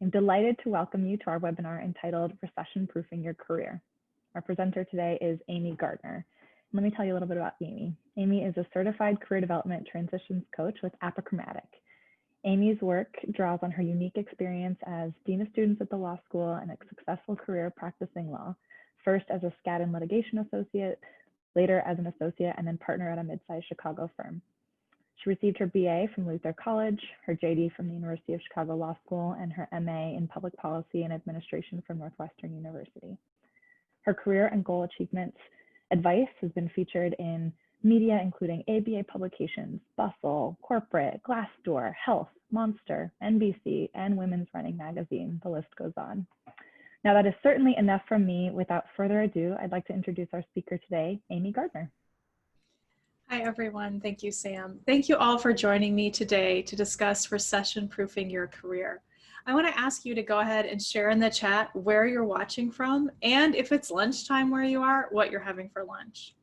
I'm delighted to welcome you to our webinar entitled Recession Proofing Your Career. Our presenter today is Amy Gardner. Let me tell you a little bit about Amy. Amy is a certified career development transitions coach with Affiliation. Amy's work draws on her unique experience as Dean of Students at the law school and a successful career practicing law, first as a Skadden litigation associate, later as an associate, and then partner at a mid-sized Chicago firm. She received her BA from Luther College, her JD from the University of Chicago Law School, and her MA in Public Policy and Administration from Northwestern University. Her career and goal achievements advice has been featured in media including ABA publications, Bustle, Corporate, Glassdoor, Health, Monster, NBC, and Women's Running Magazine. The list goes on. Now that is certainly enough from me. Without further ado, I'd like to introduce our speaker today, Amy Gardner. Hi, everyone. Thank you, Sam. Thank you all for joining me today to discuss recession-proofing your career. I want to ask you to go ahead and share in the chat where you're watching from, and if it's lunchtime where you are, what you're having for lunch.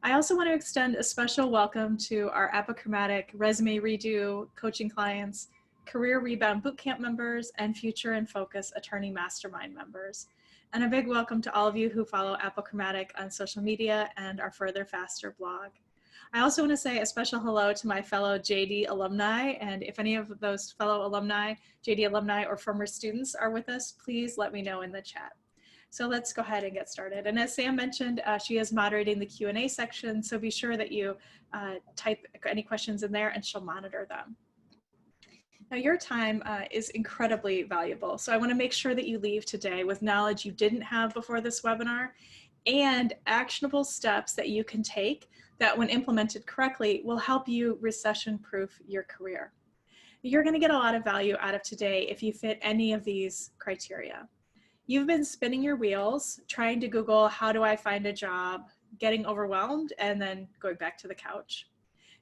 I also want to extend a special welcome to our Apochromatic Resume Redo coaching clients, Career Rebound Bootcamp members, and Future in Focus Attorney Mastermind members. And a big welcome to all of you who follow Apochromatic on social media and our Further Faster blog. I also want to say a special hello to my fellow JD alumni, and if any of those fellow alumni, JD alumni or former students are with us, please let me know in the chat. So let's go ahead and get started. And as Sam mentioned, she is moderating the Q&A section, so be sure that you type any questions in there and she'll monitor them. Now your time is incredibly valuable, so I want to make sure that you leave today with knowledge you didn't have before this webinar and actionable steps that you can take that when implemented correctly will help you recession-proof your career. You're going to get a lot of value out of today if you fit any of these criteria. You've been spinning your wheels, trying to Google, how do I find a job, getting overwhelmed, and then going back to the couch.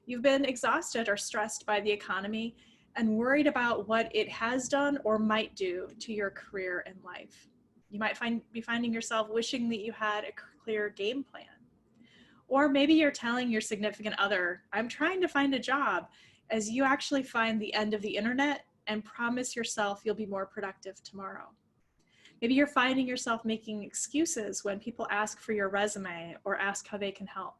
You've been exhausted or stressed by the economy and worried about what it has done or might do to your career and life. You might be finding yourself wishing that you had a clear game plan. Or maybe you're telling your significant other, I'm trying to find a job, as you actually find the end of the internet and promise yourself you'll be more productive tomorrow. Maybe you're finding yourself making excuses when people ask for your resume or ask how they can help.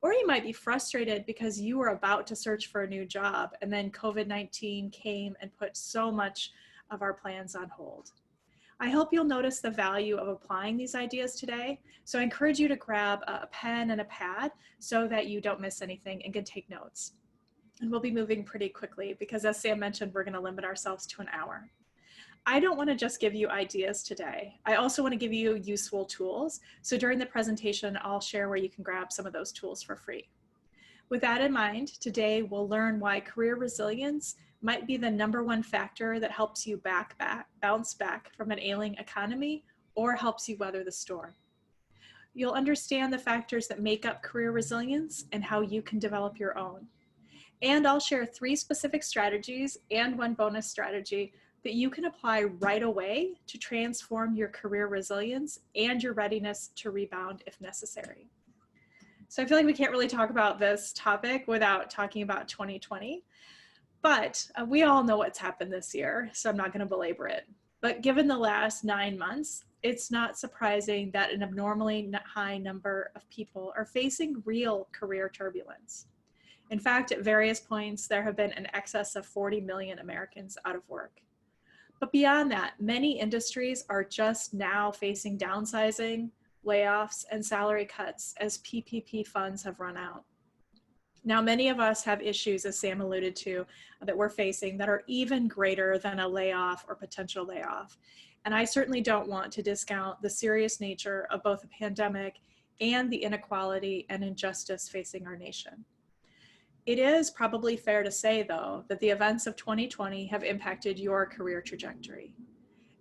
Or you might be frustrated because you were about to search for a new job and then COVID-19 came and put so much of our plans on hold. I hope you'll notice the value of applying these ideas today. So I encourage you to grab a pen and a pad so that you don't miss anything and can take notes. And we'll be moving pretty quickly because as Sam mentioned, we're going to limit ourselves to an hour. I don't want to just give you ideas today. I also want to give you useful tools. So during the presentation, I'll share where you can grab some of those tools for free. With that in mind, today we'll learn why career resilience might be the #1 factor that helps you bounce back from an ailing economy or helps you weather the storm. You'll understand the factors that make up career resilience and how you can develop your own. And I'll share 3 specific strategies and 1 bonus strategy that you can apply right away to transform your career resilience and your readiness to rebound if necessary. So I feel like we can't really talk about this topic without talking about 2020. But we all know what's happened this year, so I'm not going to belabor it. But given the last 9 months, it's not surprising that an abnormally high number of people are facing real career turbulence. In fact, at various points, there have been an excess of 40 million Americans out of work. But beyond that, many industries are just now facing downsizing, layoffs, and salary cuts as PPP funds have run out. Now, many of us have issues, as Sam alluded to, that we're facing that are even greater than a layoff or potential layoff. And I certainly don't want to discount the serious nature of both the pandemic and the inequality and injustice facing our nation. It is probably fair to say, though, that the events of 2020 have impacted your career trajectory.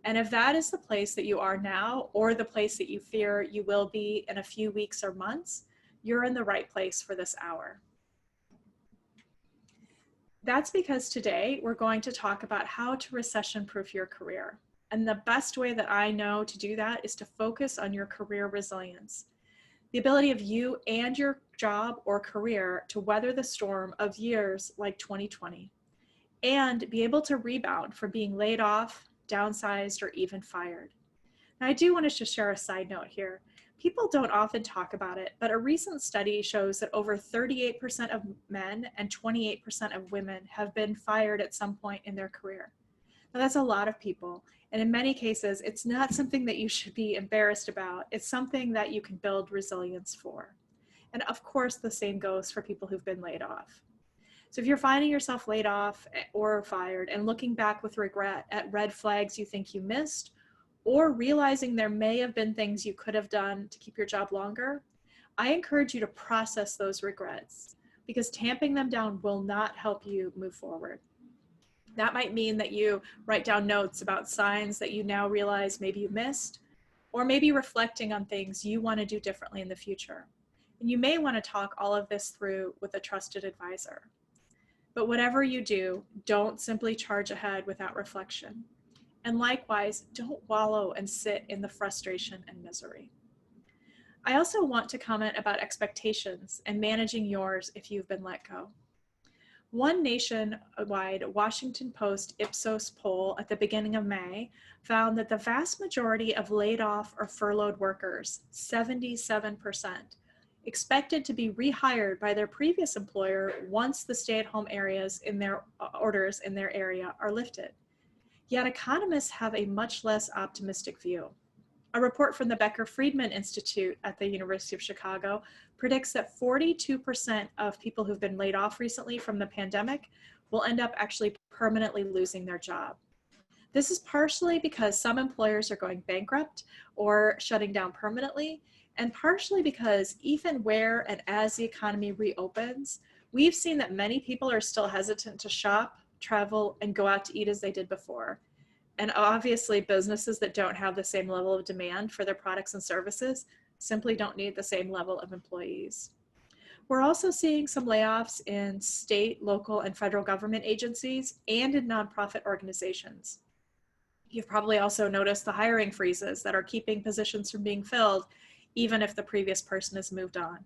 And if that is the place that you are now, or the place that you fear you will be in a few weeks or months, you're in the right place for this hour. That's because today we're going to talk about how to recession-proof your career. And the best way that I know to do that is to focus on your career resilience. The ability of you and your job or career to weather the storm of years like 2020 and be able to rebound from being laid off, downsized, or even fired. Now, I do want to just share a side note here. People don't often talk about it, but a recent study shows that over 38% of men and 28% of women have been fired at some point in their career. Now, that's a lot of people. And in many cases, it's not something that you should be embarrassed about. It's something that you can build resilience for. And of course, the same goes for people who've been laid off. So if you're finding yourself laid off or fired and looking back with regret at red flags you think you missed, or realizing there may have been things you could have done to keep your job longer, I encourage you to process those regrets, because tamping them down will not help you move forward. That might mean that you write down notes about signs that you now realize maybe you missed, or maybe reflecting on things you want to do differently in the future. And you may want to talk all of this through with a trusted advisor. But whatever you do, don't simply charge ahead without reflection. And likewise, don't wallow and sit in the frustration and misery. I also want to comment about expectations and managing yours if you've been let go. One nationwide Washington Post Ipsos poll at the beginning of May found that the vast majority of laid off or furloughed workers, 77%, expected to be rehired by their previous employer once the stay-at-home orders in their area are lifted. Yet economists have a much less optimistic view. A report from the Becker-Friedman Institute at the University of Chicago predicts that 42% of people who've been laid off recently from the pandemic will end up actually permanently losing their job. This is partially because some employers are going bankrupt or shutting down permanently, and partially because even where and as the economy reopens, we've seen that many people are still hesitant to shop, travel, and go out to eat as they did before. And obviously, businesses that don't have the same level of demand for their products and services simply don't need the same level of employees. We're also seeing some layoffs in state, local, and federal government agencies and in nonprofit organizations. You've probably also noticed the hiring freezes that are keeping positions from being filled, even if the previous person has moved on.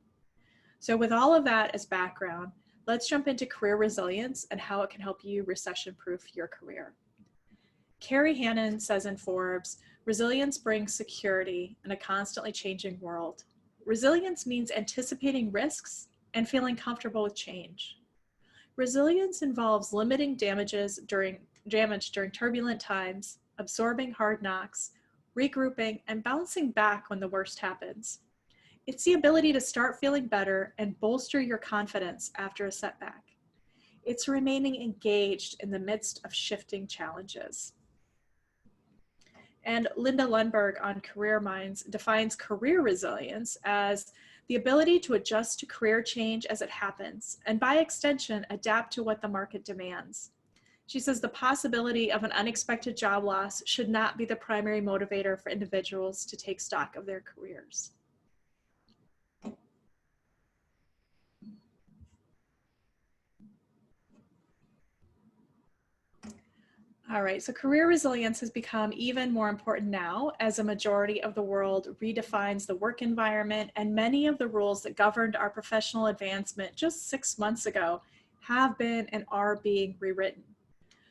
So with all of that as background, let's jump into career resilience and how it can help you recession-proof your career. Carrie Hannon says in Forbes, resilience brings security in a constantly changing world. Resilience means anticipating risks and feeling comfortable with change. Resilience involves limiting damage during turbulent times, absorbing hard knocks, regrouping, and bouncing back when the worst happens. It's the ability to start feeling better and bolster your confidence after a setback. It's remaining engaged in the midst of shifting challenges. And Linda Lundberg on Career Minds defines career resilience as the ability to adjust to career change as it happens, and by extension, adapt to what the market demands. She says the possibility of an unexpected job loss should not be the primary motivator for individuals to take stock of their careers. All right, so career resilience has become even more important now as a majority of the world redefines the work environment, and many of the rules that governed our professional advancement just 6 months ago have been and are being rewritten.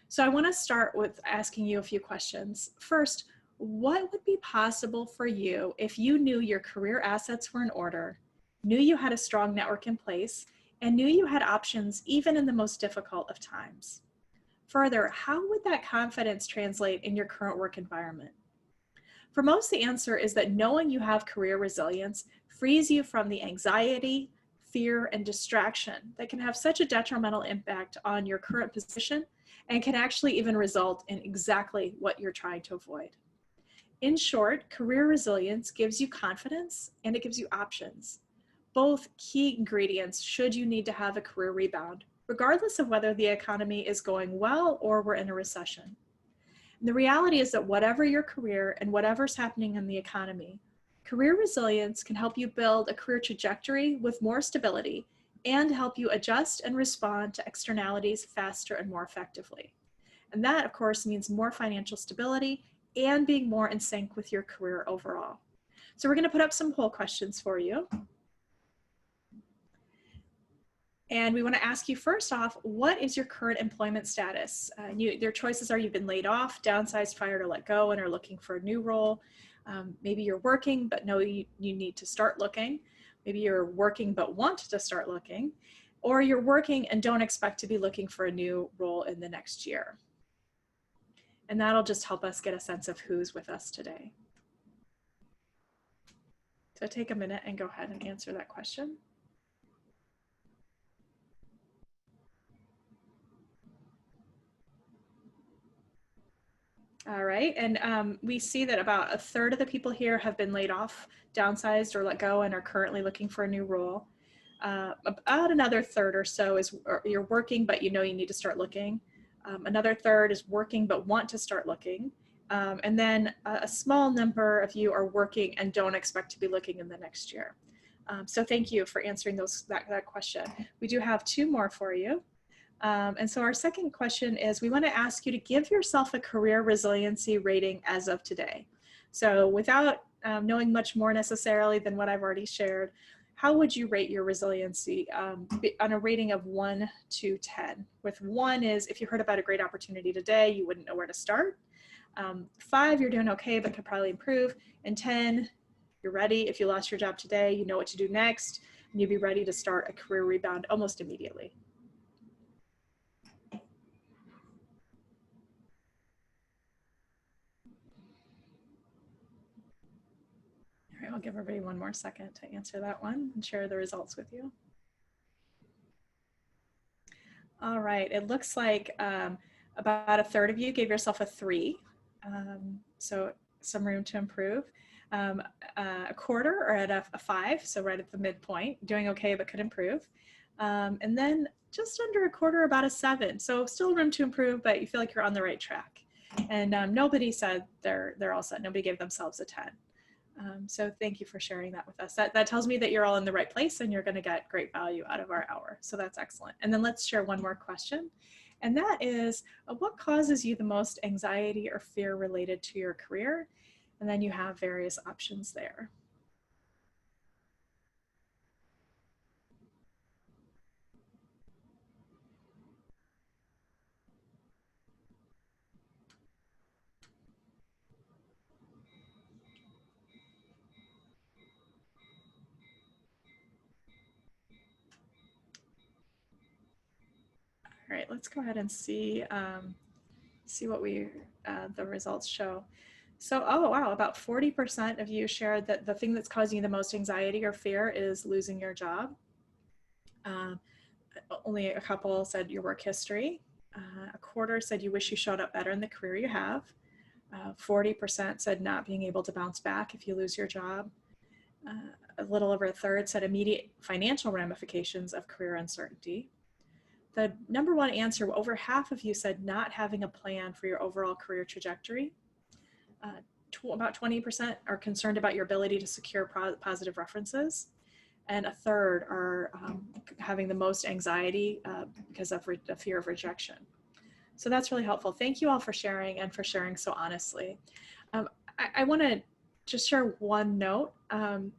So I want to start with asking you a few questions. First, what would be possible for you if you knew your career assets were in order, knew you had a strong network in place, and knew you had options even in the most difficult of times? Further, how would that confidence translate in your current work environment? For most, the answer is that knowing you have career resilience frees you from the anxiety, fear, and distraction that can have such a detrimental impact on your current position and can actually even result in exactly what you're trying to avoid. In short, career resilience gives you confidence and it gives you options, both key ingredients should you need to have a career rebound, regardless of whether the economy is going well or we're in a recession. And the reality is that whatever your career and whatever's happening in the economy, career resilience can help you build a career trajectory with more stability and help you adjust and respond to externalities faster and more effectively. And that, of course, means more financial stability and being more in sync with your career overall. So we're going to put up some poll questions for you. And we want to ask you first off, what is your current employment status? Their choices are you've been laid off, downsized, fired, or let go, and are looking for a new role. Maybe you're working, but know you need to start looking. Maybe you're working, but want to start looking. Or you're working and don't expect to be looking for a new role in the next year. And that'll just help us get a sense of who's with us today. So take a minute and go ahead and answer that question. All right, and we see that about a third of the people here have been laid off, downsized, or let go and are currently looking for a new role. About another third or so is you're working, but you know you need to start looking. Another third is working, but want to start looking. And then a small number of you are working and don't expect to be looking in the next year. So thank you for answering that question. We do have two more for you. And so our second question is, we want to ask you to give yourself a career resiliency rating as of today. So without knowing much more necessarily than what I've already shared, how would you rate your resiliency on a rating of 1 to 10? With 1 is if you heard about a great opportunity today, you wouldn't know where to start. 5, you're doing okay, but could probably improve. And 10, you're ready. If you lost your job today, you know what to do next, and you'd be ready to start a career rebound almost immediately. All right, I'll give everybody one more second to answer that one and share the results with you. All right, it looks like about a third of you gave yourself a 3. So some room to improve. A quarter are at a 5, so right at the midpoint, doing okay but could improve. And then just under a quarter, about a 7. So still room to improve, but you feel like you're on the right track. And nobody said they're all set. Nobody gave themselves a 10. So thank you for sharing that with us. That tells me that you're all in the right place and you're going to get great value out of our hour. So that's excellent. And then let's share one more question. And that is, what causes you the most anxiety or fear related to your career? And then you have various options there. All right, let's go ahead and see what the results show. So, oh wow, about 40% of you shared that the thing that's causing you the most anxiety or fear is losing your job. Only a couple said your work history. A quarter said you wish you showed up better in the career you have. 40% said not being able to bounce back if you lose your job. A little over a third said immediate financial ramifications of career uncertainty. The number one answer, over half of you said not having a plan for your overall career trajectory. About 20% are concerned about your ability to secure positive references. And a third are having the most anxiety because of the fear of rejection. So that's really helpful. Thank you all for sharing and for sharing so honestly. I want to just share one note.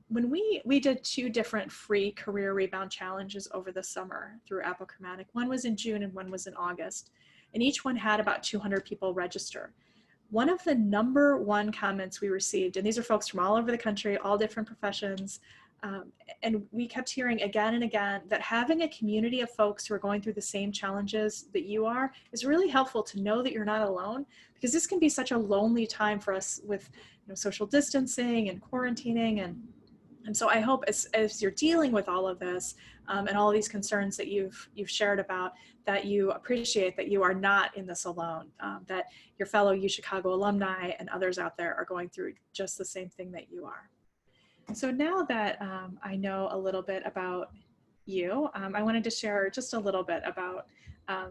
When we did 2 different free career rebound challenges over the summer through Affiliation. One was in June and one was in August. And each one had about 200 people register. One of the number one comments we received, and these are folks from all over the country, all different professions, and we kept hearing again and again that having a community of folks who are going through the same challenges that you are is really helpful to know that you're not alone, because this can be such a lonely time for us with social distancing and quarantining. And so I hope as you're dealing with all of this and all of these concerns that you've shared about, that you appreciate that you are not in this alone, that your fellow UChicago alumni and others out there are going through just the same thing that you are. So now that I know a little bit about you, I wanted to share just a little bit about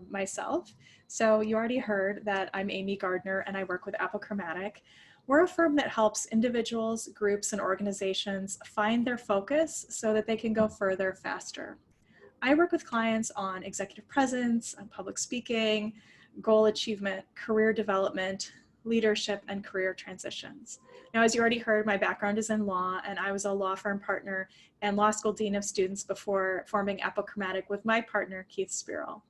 myself. So you already heard that I'm Amy Gardner and I work with Affiliation. We're a firm that helps individuals, groups, and organizations find their focus so that they can go further faster. I work with clients on executive presence, on public speaking, goal achievement, career development, leadership, and career transitions. Now, as you already heard, my background is in law, and I was a law firm partner and law school dean of students before forming Apochromatic with my partner, Keith Spiro.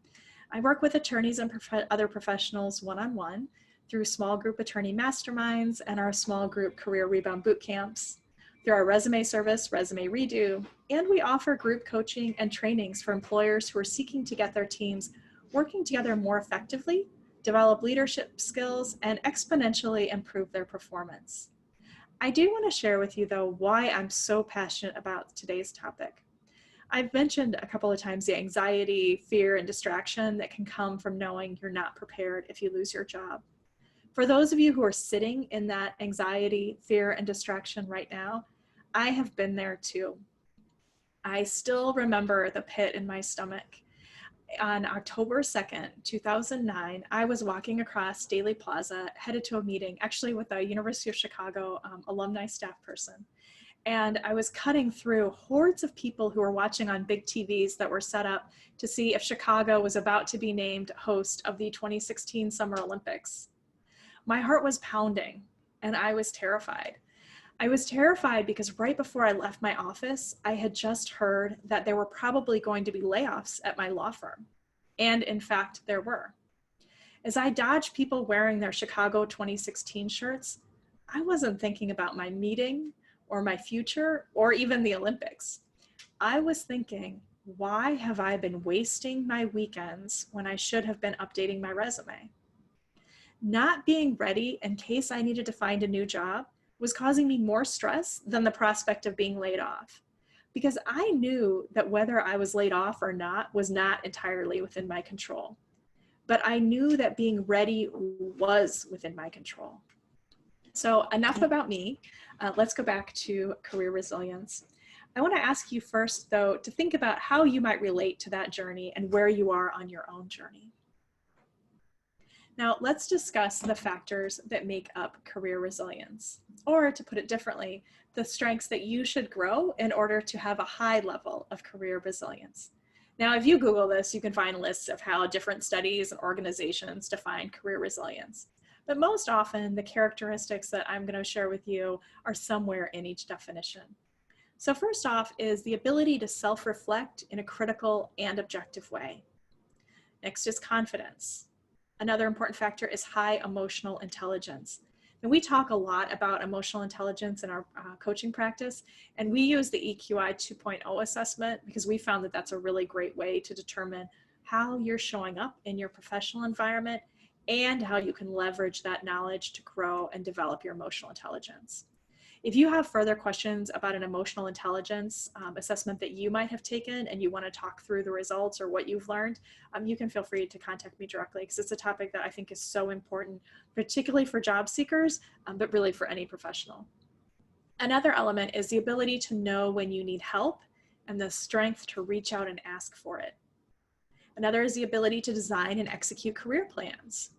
I work with attorneys and other professionals one-on-one through small group attorney masterminds and our small group career rebound boot camps, through our resume service, Resume Redo, and we offer group coaching and trainings for employers who are seeking to get their teams working together more effectively, develop leadership skills, and exponentially improve their performance. I do want to share with you, though, why I'm so passionate about today's topic. I've mentioned a couple of times the anxiety, fear, and distraction that can come from knowing you're not prepared if you lose your job. For those of you who are sitting in that anxiety, fear, and distraction right now, I have been there too. I still remember the pit in my stomach. On October 2nd, 2009, I was walking across Daley Plaza, headed to a meeting, actually with a University of Chicago alumni staff person. And I was cutting through hordes of people who were watching on big TVs that were set up to see if Chicago was about to be named host of the 2016 Summer Olympics. My heart was pounding and I was terrified. I was terrified because right before I left my office, I had just heard that there were probably going to be layoffs at my law firm. And in fact, there were. As I dodged people wearing their Chicago 2016 shirts, I wasn't thinking about my meeting or my future or even the Olympics. I was thinking, why have I been wasting my weekends when I should have been updating my resume? Not being ready in case I needed to find a new job was causing me more stress than the prospect of being laid off, because I knew that whether I was laid off or not was not entirely within my control. But I knew that being ready was within my control. So enough about me. Let's go back to career resilience. I want to ask you first, though, to think about how you might relate to that journey and where you are on your own journey. Now, let's discuss the factors that make up career resilience, or to put it differently, the strengths that you should grow in order to have a high level of career resilience. Now, if you Google this, you can find lists of how different studies and organizations define career resilience. But most often, the characteristics that I'm going to share with you are somewhere in each definition. So first off is the ability to self-reflect in a critical and objective way. Next is confidence. Another important factor is high emotional intelligence. And we talk a lot about emotional intelligence in our coaching practice, and we use the EQI 2.0 assessment because we found that that's a really great way to determine how you're showing up in your professional environment and how you can leverage that knowledge to grow and develop your emotional intelligence. If you have further questions about an emotional intelligence assessment that you might have taken and you want to talk through the results or what you've learned, you can feel free to contact me directly, because it's a topic that I think is so important, particularly for job seekers, but really for any professional. Another element is the ability to know when you need help and the strength to reach out and ask for it. Another is the ability to design and execute career plans.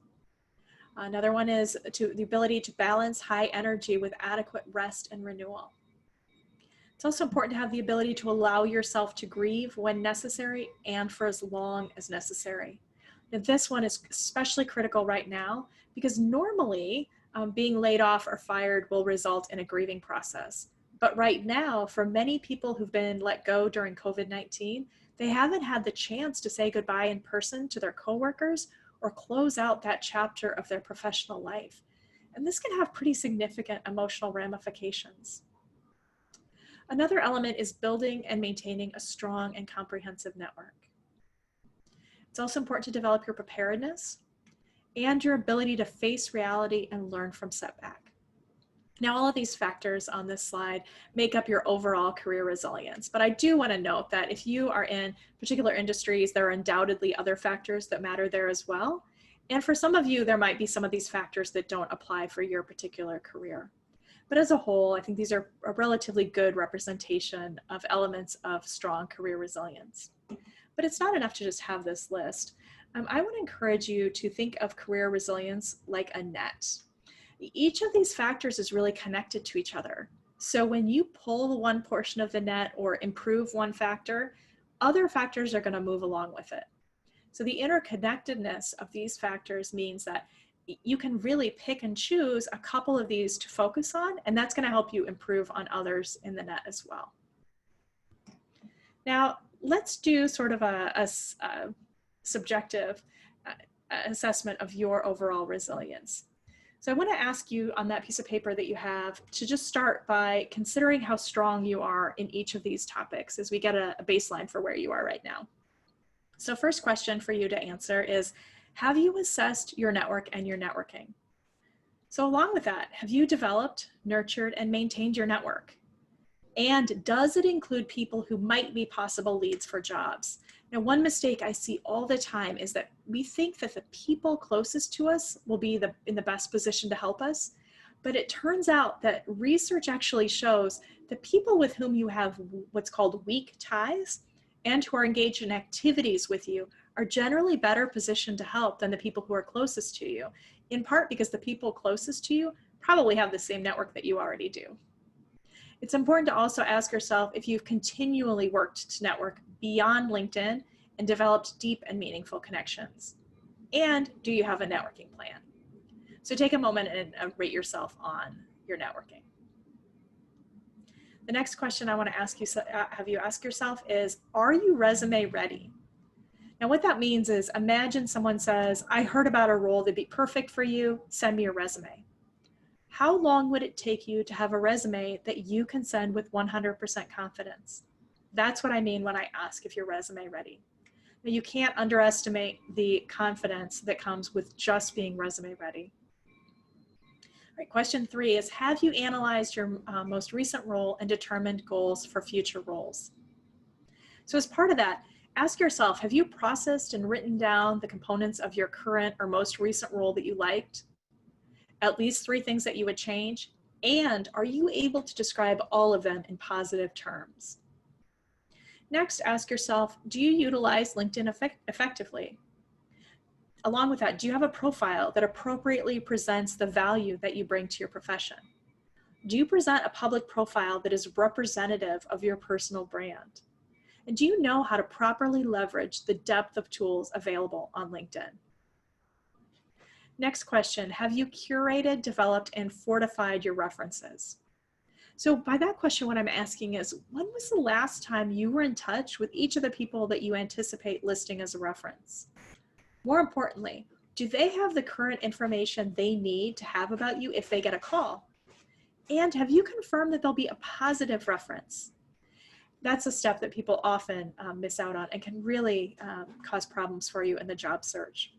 Another one is the ability to balance high energy with adequate rest and renewal. It's also important to have the ability to allow yourself to grieve when necessary and for as long as necessary. Now, this one is especially critical right now because normally being laid off or fired will result in a grieving process. But right now, for many people who've been let go during COVID-19, they haven't had the chance to say goodbye in person to their coworkers or close out that chapter of their professional life. And this can have pretty significant emotional ramifications. Another element is building and maintaining a strong and comprehensive network. It's also important to develop your preparedness and your ability to face reality and learn from setback. Now, all of these factors on this slide make up your overall career resilience, but I do want to note that if you are in particular industries, there are undoubtedly other factors that matter there as well. And for some of you, there might be some of these factors that don't apply for your particular career. But as a whole, I think these are a relatively good representation of elements of strong career resilience. But it's not enough to just have this list. I want to encourage you to think of career resilience like a net. Each of these factors is really connected to each other. So when you pull one portion of the net or improve one factor, other factors are going to move along with it. So the interconnectedness of these factors means that you can really pick and choose a couple of these to focus on, and that's going to help you improve on others in the net as well. Now, let's do sort of a subjective assessment of your overall resilience. So I want to ask you on that piece of paper that you have to just start by considering how strong you are in each of these topics as we get a baseline for where you are right now. So first question for you to answer is, have you assessed your network and your networking? So along with that, have you developed, nurtured, and maintained your network? And does it include people who might be possible leads for jobs? Now, one mistake I see all the time is that we think that the people closest to us will be in the best position to help us. But it turns out that research actually shows that people with whom you have what's called weak ties and who are engaged in activities with you are generally better positioned to help than the people who are closest to you, in part because the people closest to you probably have the same network that you already do. It's important to also ask yourself if you've continually worked to network beyond LinkedIn and developed deep and meaningful connections. And do you have a networking plan? So take a moment and rate yourself on your networking. The next question I want to ask you, have you ask yourself is, are you resume ready? Now what that means is, imagine someone says, I heard about a role that'd be perfect for you, send me your resume. How long would it take you to have a resume that you can send with 100% confidence? That's what I mean when I ask if you're resume ready. Now, you can't underestimate the confidence that comes with just being resume ready. All right, question 3 is, have you analyzed your most recent role and determined goals for future roles? So as part of that, ask yourself, have you processed and written down the components of your current or most recent role that you liked? At least 3 things that you would change, and are you able to describe all of them in positive terms? Next, ask yourself, do you utilize LinkedIn effectively? Along with that, do you have a profile that appropriately presents the value that you bring to your profession? Do you present a public profile that is representative of your personal brand? And do you know how to properly leverage the depth of tools available on LinkedIn? Next question, have you curated, developed, and fortified your references? So by that question, what I'm asking is, when was the last time you were in touch with each of the people that you anticipate listing as a reference? More importantly, do they have the current information they need to have about you if they get a call? And have you confirmed that they'll be a positive reference? That's a step that people often miss out on and can really cause problems for you in the job search.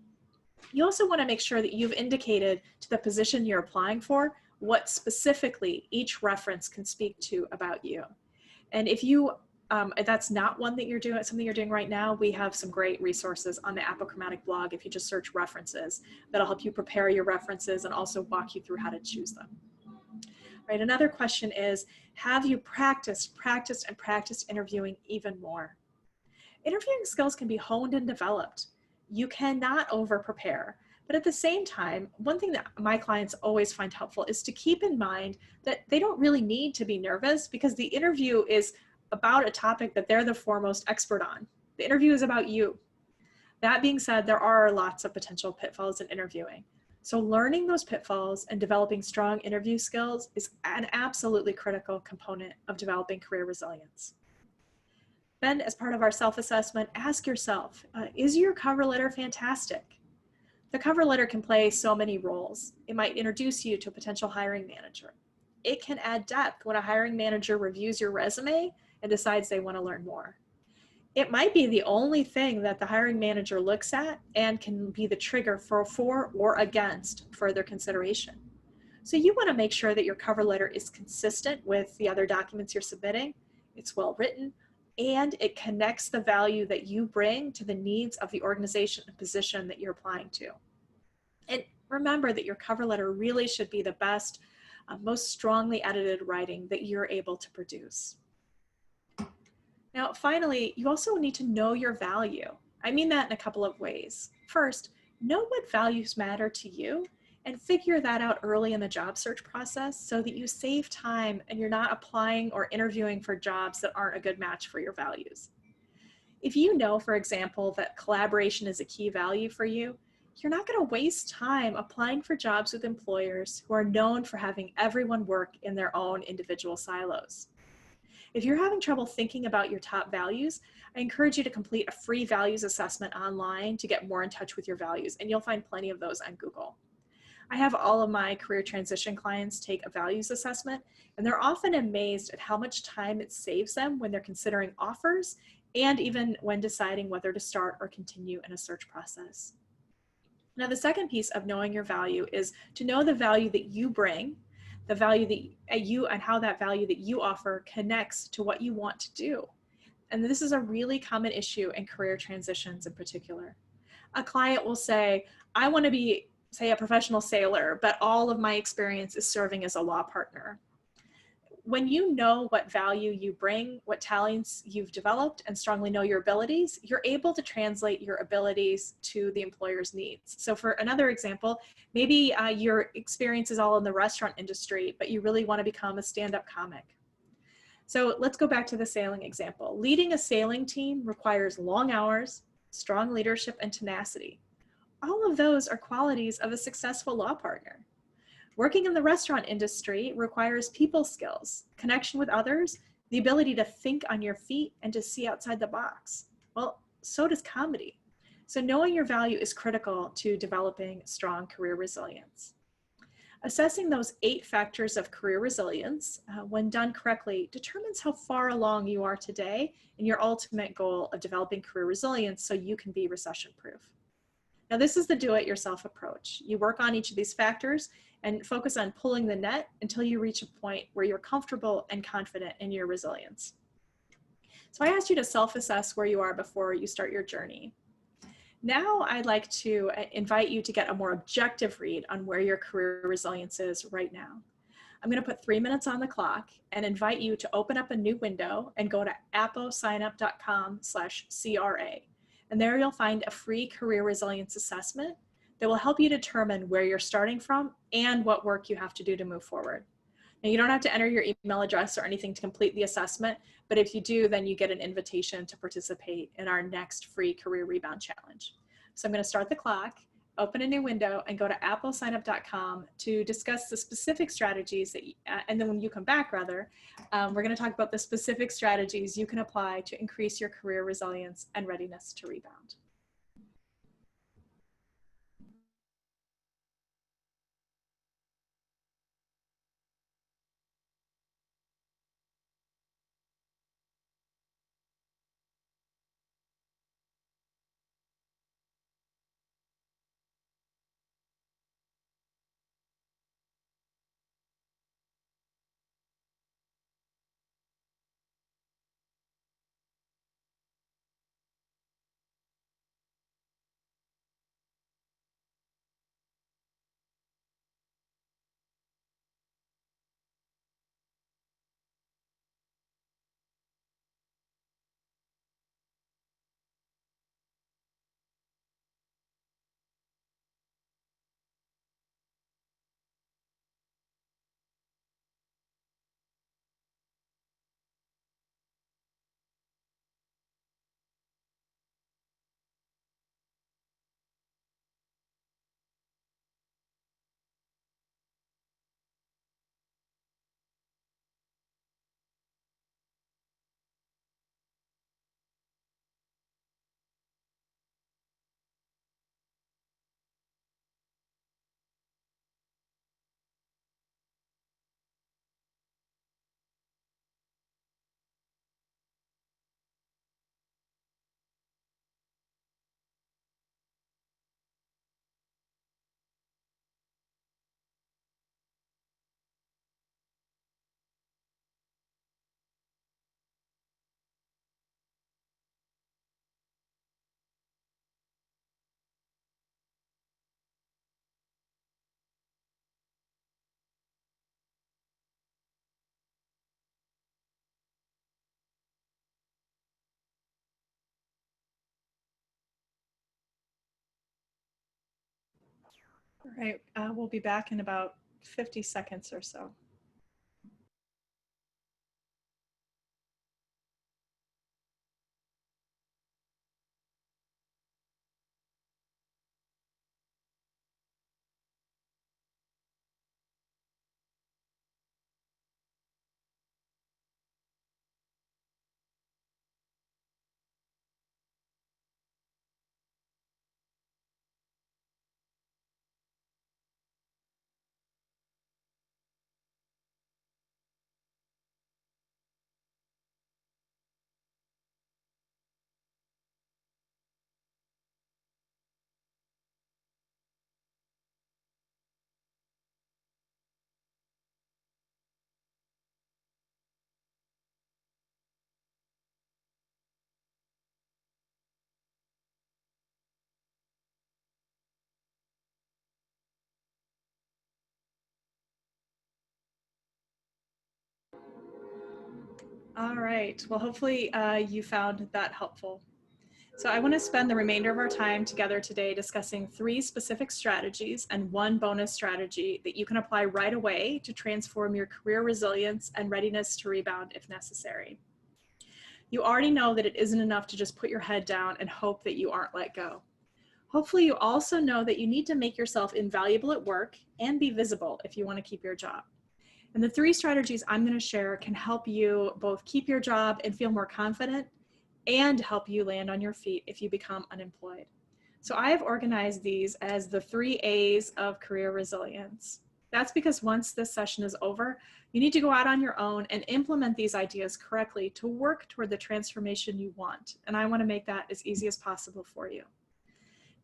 You also want to make sure that you've indicated to the position you're applying for what specifically each reference can speak to about you. And if that's not one that you're doing, something you're doing right now, we have some great resources on the Apochromatic blog if you just search references. That'll help you prepare your references and also walk you through how to choose them. Right, another question is, have you practiced interviewing even more? Interviewing skills can be honed and developed. You cannot over-prepare. But at the same time, one thing that my clients always find helpful is to keep in mind that they don't really need to be nervous because the interview is about a topic that they're the foremost expert on. The interview is about you. That being said, there are lots of potential pitfalls in interviewing. So learning those pitfalls and developing strong interview skills is an absolutely critical component of developing career resilience. Then, as part of our self-assessment, ask yourself, is your cover letter fantastic? The cover letter can play so many roles. It might introduce you to a potential hiring manager. It can add depth when a hiring manager reviews your resume and decides they want to learn more. It might be the only thing that the hiring manager looks at and can be the trigger for or against further consideration. So you want to make sure that your cover letter is consistent with the other documents you're submitting, it's well written, and it connects the value that you bring to the needs of the organization and position that you're applying to. And remember that your cover letter really should be the best, most strongly edited writing that you're able to produce. Now, finally, you also need to know your value. I mean that in a couple of ways. First, know what values matter to you and figure that out early in the job search process so that you save time and you're not applying or interviewing for jobs that aren't a good match for your values. If you know, for example, that collaboration is a key value for you, you're not going to waste time applying for jobs with employers who are known for having everyone work in their own individual silos. If you're having trouble thinking about your top values, I encourage you to complete a free values assessment online to get more in touch with your values, and you'll find plenty of those on Google. I have all of my career transition clients take a values assessment, and they're often amazed at how much time it saves them when they're considering offers and even when deciding whether to start or continue in a search process. Now, the second piece of knowing your value is to know the value that you bring, the value that you and how that value that you offer connects to what you want to do. And this is a really common issue in career transitions in particular. A client will say, I want to be, say, a professional sailor, but all of my experience is serving as a law partner. When you know what value you bring, what talents you've developed, and strongly know your abilities, you're able to translate your abilities to the employer's needs. So for another example, maybe your experience is all in the restaurant industry, but you really want to become a stand-up comic. So let's go back to the sailing example. Leading a sailing team requires long hours, strong leadership, and tenacity. All of those are qualities of a successful law partner. Working in the restaurant industry requires people skills, connection with others, the ability to think on your feet and to see outside the box. Well, so does comedy. So knowing your value is critical to developing strong career resilience. Assessing those 8 factors of career resilience, when done correctly, determines how far along you are today in your ultimate goal of developing career resilience so you can be recession-proof. Now, this is the do-it-yourself approach. You work on each of these factors and focus on pulling the net until you reach a point where you're comfortable and confident in your resilience. So I asked you to self-assess where you are before you start your journey. Now I'd like to invite you to get a more objective read on where your career resilience is right now. I'm going to put 3 minutes on the clock and invite you to open up a new window and go to apposignup.com/CRA. And there you'll find a free career resilience assessment that will help you determine where you're starting from and what work you have to do to move forward. Now, you don't have to enter your email address or anything to complete the assessment, but if you do, then you get an invitation to participate in our next free career rebound challenge. So I'm going to start the clock, open a new window, and go to apposignup.com to discuss the specific strategies that, and then when you come back, rather, we're going to talk about the specific strategies you can apply to increase your career resilience and readiness to rebound. All right, we'll be back in about 50 seconds or so. All right. Well, hopefully you found that helpful. So I want to spend the remainder of our time together today discussing 3 specific strategies and 1 bonus strategy that you can apply right away to transform your career resilience and readiness to rebound if necessary. You already know that it isn't enough to just put your head down and hope that you aren't let go. Hopefully you also know that you need to make yourself invaluable at work and be visible if you want to keep your job. And the 3 strategies I'm going to share can help you both keep your job and feel more confident and help you land on your feet if you become unemployed. So I have organized these as the 3 A's of career resilience. That's because once this session is over, you need to go out on your own and implement these ideas correctly to work toward the transformation you want. And I want to make that as easy as possible for you.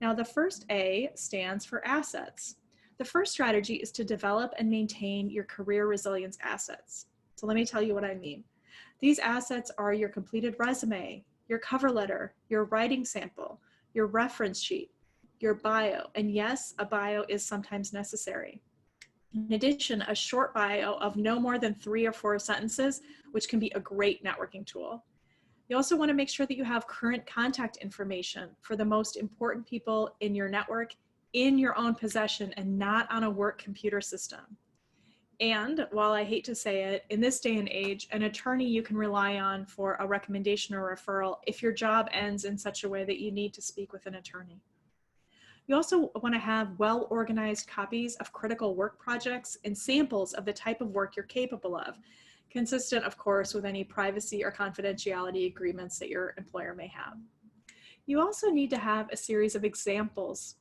Now, the first A stands for assets. The first strategy is to develop and maintain your career resilience assets. So let me tell you what I mean. These assets are your completed resume, your cover letter, your writing sample, your reference sheet, your bio, and yes, a bio is sometimes necessary. In addition, a short bio of no more than 3 or 4 sentences, which can be a great networking tool. You also want to make sure that you have current contact information for the most important people in your network in your own possession and not on a work computer system. And while I hate to say it, in this day and age, an attorney you can rely on for a recommendation or referral if your job ends in such a way that you need to speak with an attorney. You also want to have well-organized copies of critical work projects and samples of the type of work you're capable of, consistent, of course, with any privacy or confidentiality agreements that your employer may have. You also need to have a series of examples.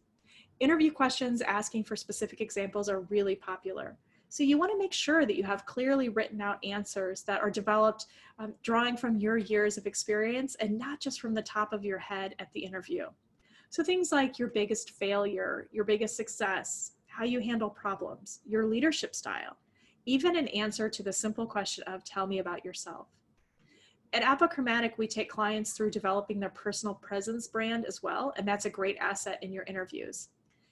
Interview questions asking for specific examples are really popular. So you want to make sure that you have clearly written out answers that are developed drawing from your years of experience and not just from the top of your head at the interview. So things like your biggest failure, your biggest success, how you handle problems, your leadership style, even an answer to the simple question of tell me about yourself. At Apochromatic, we take clients through developing their personal presence brand as well, and that's a great asset in your interviews.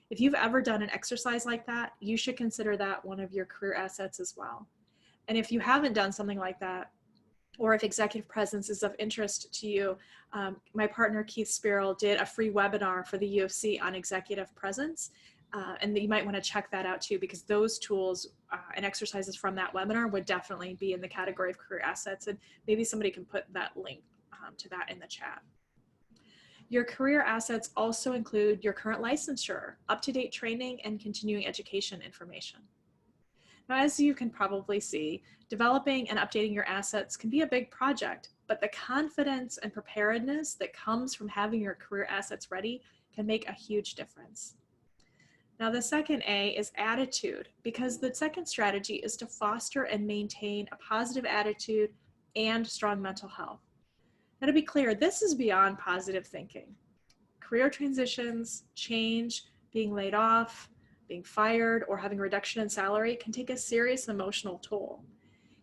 If you've ever done an exercise like that, you should consider that one of your career assets as well. And if you haven't done something like that, or if executive presence is of interest to you, my partner Keith Spirrell did a free webinar for the UFC on executive presence. And you might want to check that out too, because those tools and exercises from that webinar would definitely be in the category of career assets. And maybe somebody can put that link to that in the chat. Your career assets also include your current licensure, up-to-date training, and continuing education information. Now, as you can probably see, developing and updating your assets can be a big project, but the confidence and preparedness that comes from having your career assets ready can make a huge difference. Now, the second A is attitude, because the second strategy is to foster and maintain a positive attitude and strong mental health. Now, to be clear, this is beyond positive thinking. Career transitions, change, being laid off, being fired, or having a reduction in salary can take a serious emotional toll.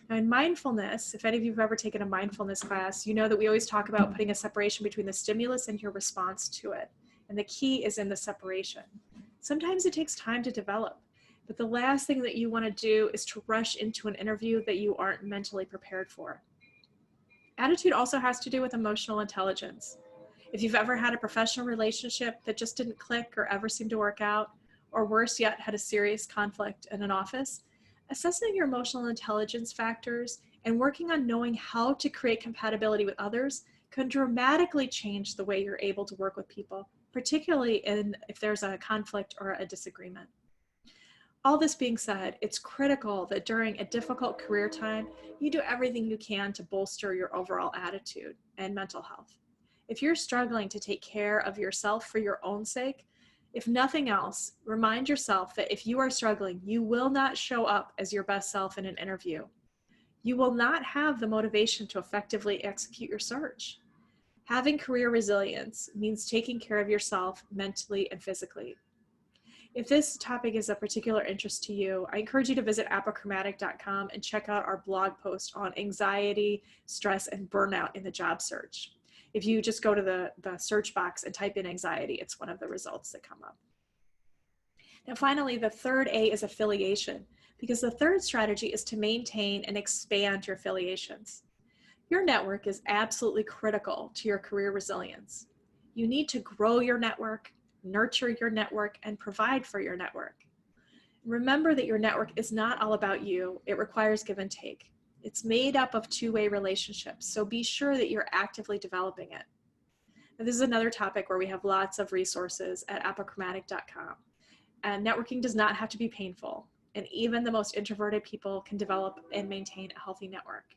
Now, in mindfulness, if any of you have ever taken a mindfulness class, you know that we always talk about putting a separation between the stimulus and your response to it. And the key is in the separation. Sometimes it takes time to develop, but the last thing that you want to do is to rush into an interview that you aren't mentally prepared for. Attitude also has to do with emotional intelligence. If you've ever had a professional relationship that just didn't click or ever seemed to work out, or worse yet, had a serious conflict in an office, assessing your emotional intelligence factors and working on knowing how to create compatibility with others can dramatically change the way you're able to work with people, particularly if there's a conflict or a disagreement. All this being said, it's critical that during a difficult career time, you do everything you can to bolster your overall attitude and mental health. If you're struggling to take care of yourself for your own sake, if nothing else, remind yourself that if you are struggling, you will not show up as your best self in an interview. You will not have the motivation to effectively execute your search. Having career resilience means taking care of yourself mentally and physically. If this topic is of particular interest to you, I encourage you to visit apochromatic.com and check out our blog post on anxiety, stress, and burnout in the job search. If you just go to the search box and type in anxiety, it's one of the results that come up. Now, finally, the third A is affiliation, because the third strategy is to maintain and expand your affiliations. Your network is absolutely critical to your career resilience. You need to grow your network, nurture your network, and provide for your network. Remember that your network is not all about you. It requires give and take. It's made up of two-way relationships, so be sure that you're actively developing it. Now, this is another topic where we have lots of resources at apochromatic.com. And networking does not have to be painful, and even the most introverted people can develop and maintain a healthy network.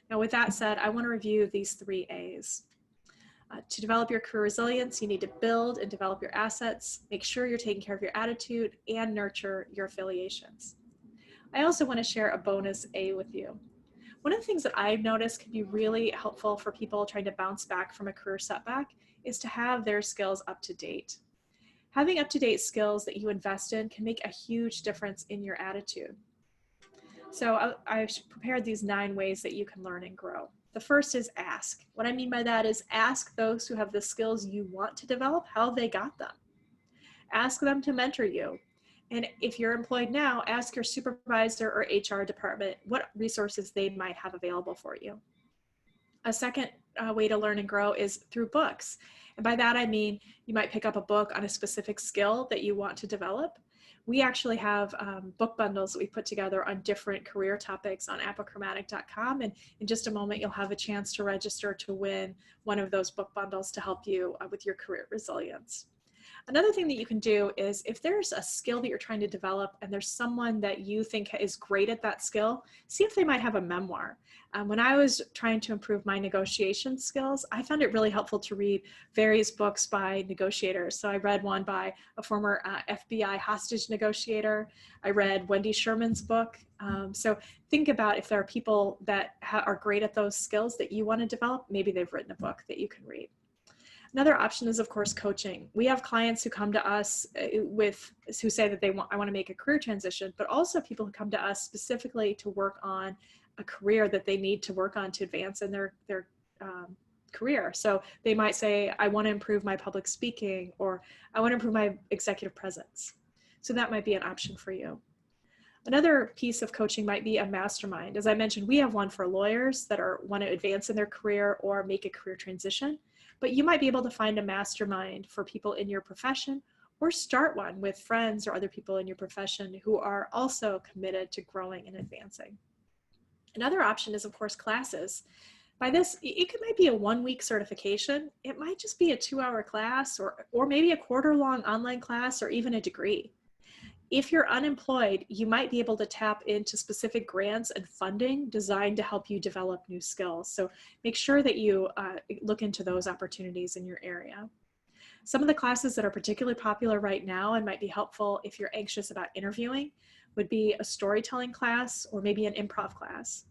Now, with that said, I want to review these 3 A's. To develop your career resilience, you need to build and develop your assets, make sure you're taking care of your attitude, and nurture your affiliations. I also want to share a bonus A with you. One of the things that I've noticed can be really helpful for people trying to bounce back from a career setback is to have their skills up to date. Having up-to-date skills that you invest in can make a huge difference in your attitude. So I've prepared these 9 ways that you can learn and grow. The first is ask. What I mean by that is ask those who have the skills you want to develop how they got them. Ask them to mentor you. And if you're employed now, ask your supervisor or HR department what resources they might have available for you. A second way to learn and grow is through books. And by that, I mean, you might pick up a book on a specific skill that you want to develop. We actually have book bundles that we put together on different career topics on apochromatic.com. And in just a moment, you'll have a chance to register to win one of those book bundles to help you with your career resilience. Another thing that you can do is if there's a skill that you're trying to develop and there's someone that you think is great at that skill, see if they might have a memoir. When I was trying to improve my negotiation skills, I found it really helpful to read various books by negotiators. So I read one by a former FBI hostage negotiator. I read Wendy Sherman's book. So think about if there are people that are great at those skills that you want to develop, maybe they've written a book that you can read. Another option is, of course, coaching. We have clients who come to us who say that I want to make a career transition, but also people who come to us specifically to work on a career that they need to work on to advance in their career. So they might say, I want to improve my public speaking, or I want to improve my executive presence. So that might be an option for you. Another piece of coaching might be a mastermind. As I mentioned, we have one for lawyers that want to advance in their career or make a career transition. But you might be able to find a mastermind for people in your profession, or start one with friends or other people in your profession who are also committed to growing and advancing. Another option is, of course, classes. By this, it might be a 1-week certification. It might just be a 2-hour class, or maybe a quarter-long online class, or even a degree. If you're unemployed, you might be able to tap into specific grants and funding designed to help you develop new skills. So make sure that you look into those opportunities in your area. Some of the classes that are particularly popular right now and might be helpful if you're anxious about interviewing would be a storytelling class or maybe an improv class.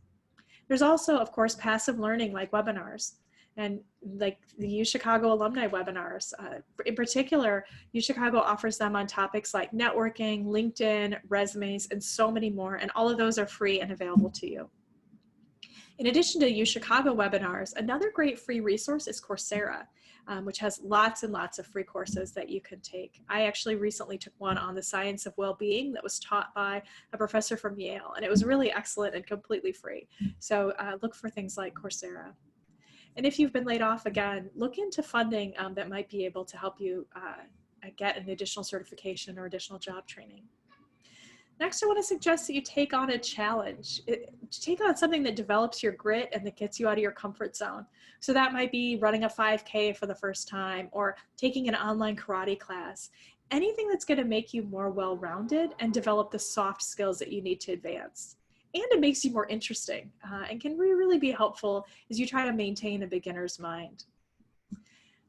There's also, of course, passive learning like webinars. And like the UChicago alumni webinars. In particular, UChicago offers them on topics like networking, LinkedIn, resumes, and so many more. And all of those are free and available to you. In addition to UChicago webinars, another great free resource is Coursera, which has lots and lots of free courses that you can take. I actually recently took one on the science of well-being that was taught by a professor from Yale, and it was really excellent and completely free. So look for things like Coursera. And if you've been laid off, again, look into funding that might be able to help you get an additional certification or additional job training. Next, I want to suggest that you take on a challenge. Take on something that develops your grit and that gets you out of your comfort zone. So that might be running a 5K for the first time, or taking an online karate class. Anything that's going to make you more well-rounded and develop the soft skills that you need to advance. And it makes you more interesting and can really be helpful as you try to maintain a beginner's mind.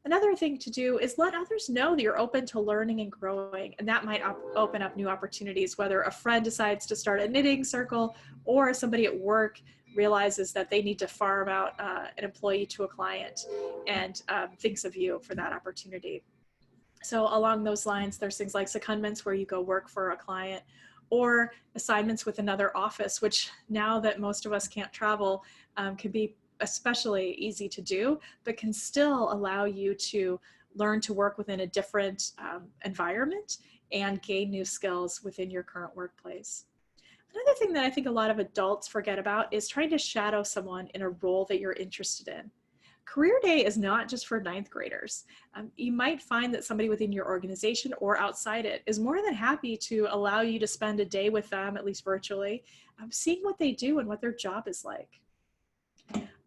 Another thing to do is let others know that you're open to learning and growing, and that might open up new opportunities, whether a friend decides to start a knitting circle or somebody at work realizes that they need to farm out an employee to a client and thinks of you for that opportunity. So along those lines, there's things like secondments where you go work for a client, or assignments with another office, which now that most of us can't travel can be especially easy to do, but can still allow you to learn to work within a different environment and gain new skills within your current workplace. Another thing that I think a lot of adults forget about is trying to shadow someone in a role that you're interested in. Career Day is not just for ninth graders. You might find that somebody within your organization or outside it is more than happy to allow you to spend a day with them, at least virtually, seeing what they do and what their job is like.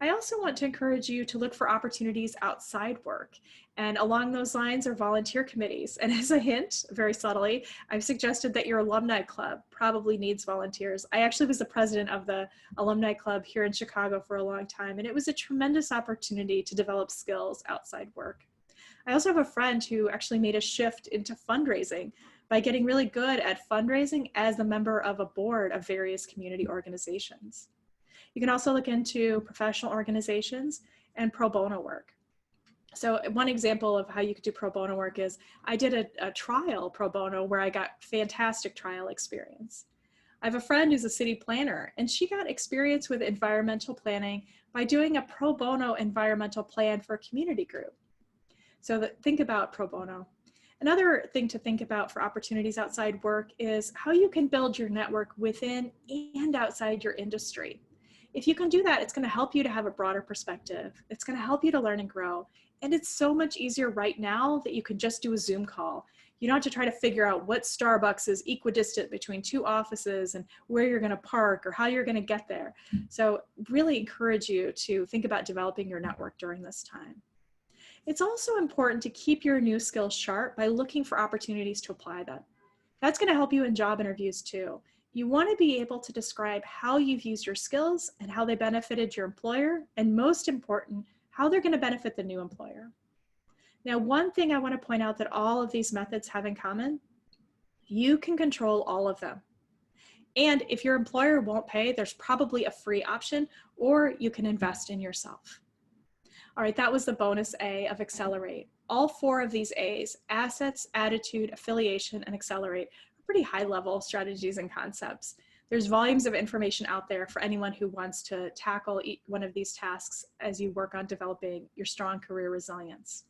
I also want to encourage you to look for opportunities outside work. And along those lines are volunteer committees. And as a hint, very subtly, I've suggested that your alumni club probably needs volunteers. I actually was the president of the alumni club here in Chicago for a long time, and it was a tremendous opportunity to develop skills outside work. I also have a friend who actually made a shift into fundraising by getting really good at fundraising as a member of a board of various community organizations. You can also look into professional organizations and pro bono work. So one example of how you could do pro bono work is I did a trial pro bono where I got fantastic trial experience. I have a friend who's a city planner, and she got experience with environmental planning by doing a pro bono environmental plan for a community group. So think about pro bono. Another thing to think about for opportunities outside work is how you can build your network within and outside your industry. If you can do that, it's going to help you to have a broader perspective. It's going to help you to learn and grow. And it's so much easier right now that you can just do a Zoom call. You don't have to try to figure out what Starbucks is equidistant between two offices and where you're going to park or how you're going to get there. So really encourage you to think about developing your network during this time. It's also important to keep your new skills sharp by looking for opportunities to apply them. That's going to help you in job interviews too. You want to be able to describe how you've used your skills and how they benefited your employer, and most important, how they're going to benefit the new employer. Now, one thing I want to point out that all of these methods have in common, you can control all of them. And if your employer won't pay, there's probably a free option, or you can invest in yourself. All right, that was the bonus A of Accelerate. All four of these A's, assets, attitude, affiliation, and accelerate, are pretty high level strategies and concepts. There's volumes of information out there for anyone who wants to tackle each one of these tasks as you work on developing your strong career resilience.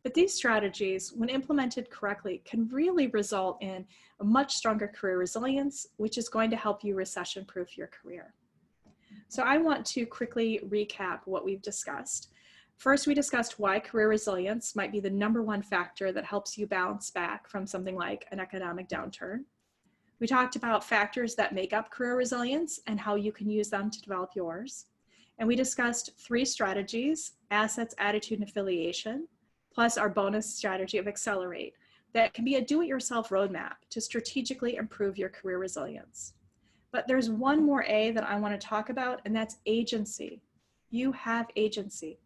But these strategies, when implemented correctly, can really result in a much stronger career resilience, which is going to help you recession-proof your career. So I want to quickly recap what we've discussed. First, we discussed why career resilience might be the #1 factor that helps you bounce back from something like an economic downturn. We talked about factors that make up career resilience and how you can use them to develop yours. And we discussed 3 strategies: assets, attitude, and affiliation, plus our bonus strategy of Accelerate, that can be a do-it-yourself roadmap to strategically improve your career resilience. But there's one more A that I want to talk about, and that's agency. You have agency.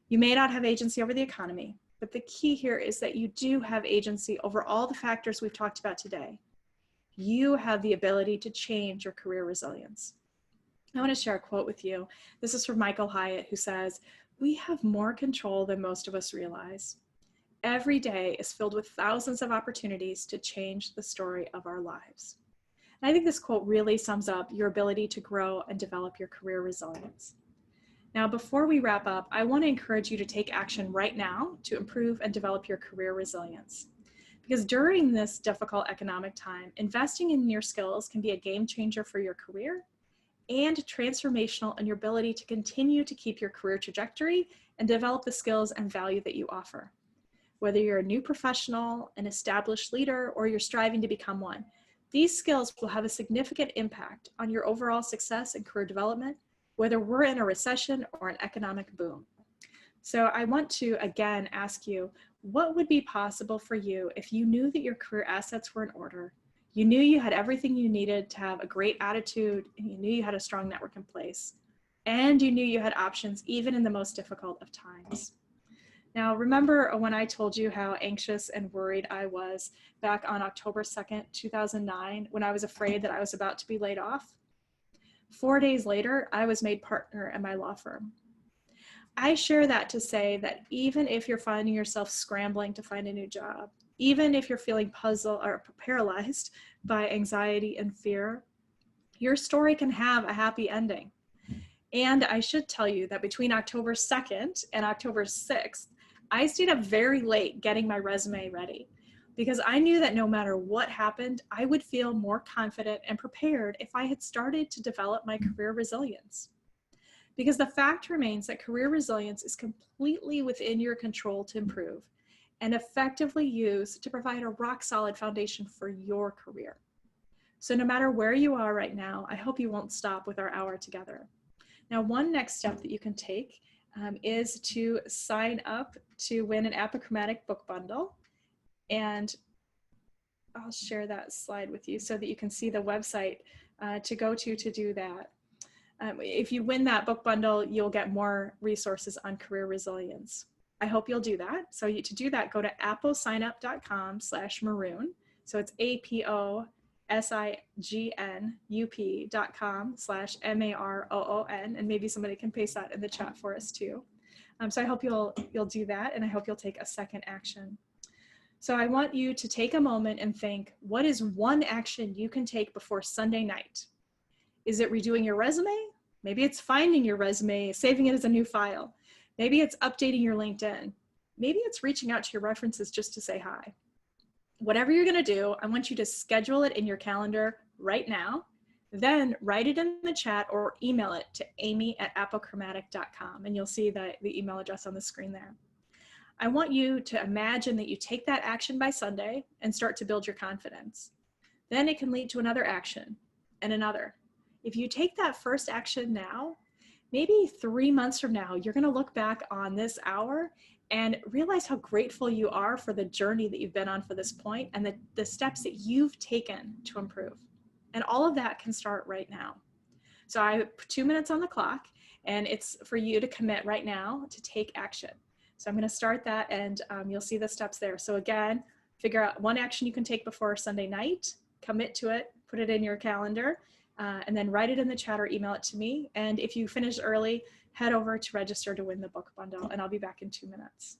You may not have agency over the economy, but the key here is that you do have agency over all the factors we've talked about today. You have the ability to change your career resilience. I want to share a quote with you. This is from Michael Hyatt, who says, "We have more control than most of us realize. Every day is filled with thousands of opportunities to change the story of our lives." And I think this quote really sums up your ability to grow and develop your career resilience. Now, before we wrap up, I want to encourage you to take action right now to improve and develop your career resilience. Because during this difficult economic time, investing in your skills can be a game changer for your career and transformational in your ability to continue to keep your career trajectory and develop the skills and value that you offer. Whether you're a new professional, an established leader, or you're striving to become one, these skills will have a significant impact on your overall success and career development, whether we're in a recession or an economic boom. So I want to again ask you, what would be possible for you if you knew that your career assets were in order, you knew you had everything you needed to have a great attitude, and you knew you had a strong network in place, and you knew you had options even in the most difficult of times? Now, remember when I told you how anxious and worried I was back on October 2nd, 2009, when I was afraid that I was about to be laid off? 4 days later, I was made partner at my law firm. I share that to say that even if you're finding yourself scrambling to find a new job, even if you're feeling puzzled or paralyzed by anxiety and fear, your story can have a happy ending. And I should tell you that between October 2nd and October 6th, I stayed up very late getting my resume ready. because I knew that no matter what happened, I would feel more confident and prepared if I had started to develop my career resilience. Because the fact remains that career resilience is completely within your control to improve and effectively use to provide a rock solid foundation for your career. So no matter where you are right now, I hope you won't stop with our hour together. Now, one next step that you can take is to sign up to win an Appochromatic book bundle. And I'll share that slide with you so that you can see the website to go to do that. If you win that book bundle, you'll get more resources on career resilience. I hope you'll do that. So to do that, go to apposignup.com/maroon. So it's APOSIGNUP.com/MAROON. And maybe somebody can paste that in the chat for us too. So I hope you'll do that, and I hope you'll take a second action. So I want you to take a moment and think, what is one action you can take before Sunday night? Is it redoing your resume? Maybe it's finding your resume, saving it as a new file. Maybe it's updating your LinkedIn. Maybe it's reaching out to your references just to say hi. Whatever you're gonna do, I want you to schedule it in your calendar right now, then write it in the chat or email it to amy@appochromatic.com, and you'll see the email address on the screen there. I want you to imagine that you take that action by Sunday and start to build your confidence. Then it can lead to another action and another. If you take that first action now, maybe 3 months from now, you're gonna look back on this hour and realize how grateful you are for the journey that you've been on for this point and the steps that you've taken to improve. And all of that can start right now. So I put 2 minutes on the clock, and it's for you to commit right now to take action. So I'm gonna start that, and you'll see the steps there. So again, figure out one action you can take before Sunday night, commit to it, put it in your calendar, and then write it in the chat or email it to me. And if you finish early, head over to register to win the book bundle, and I'll be back in 2 minutes.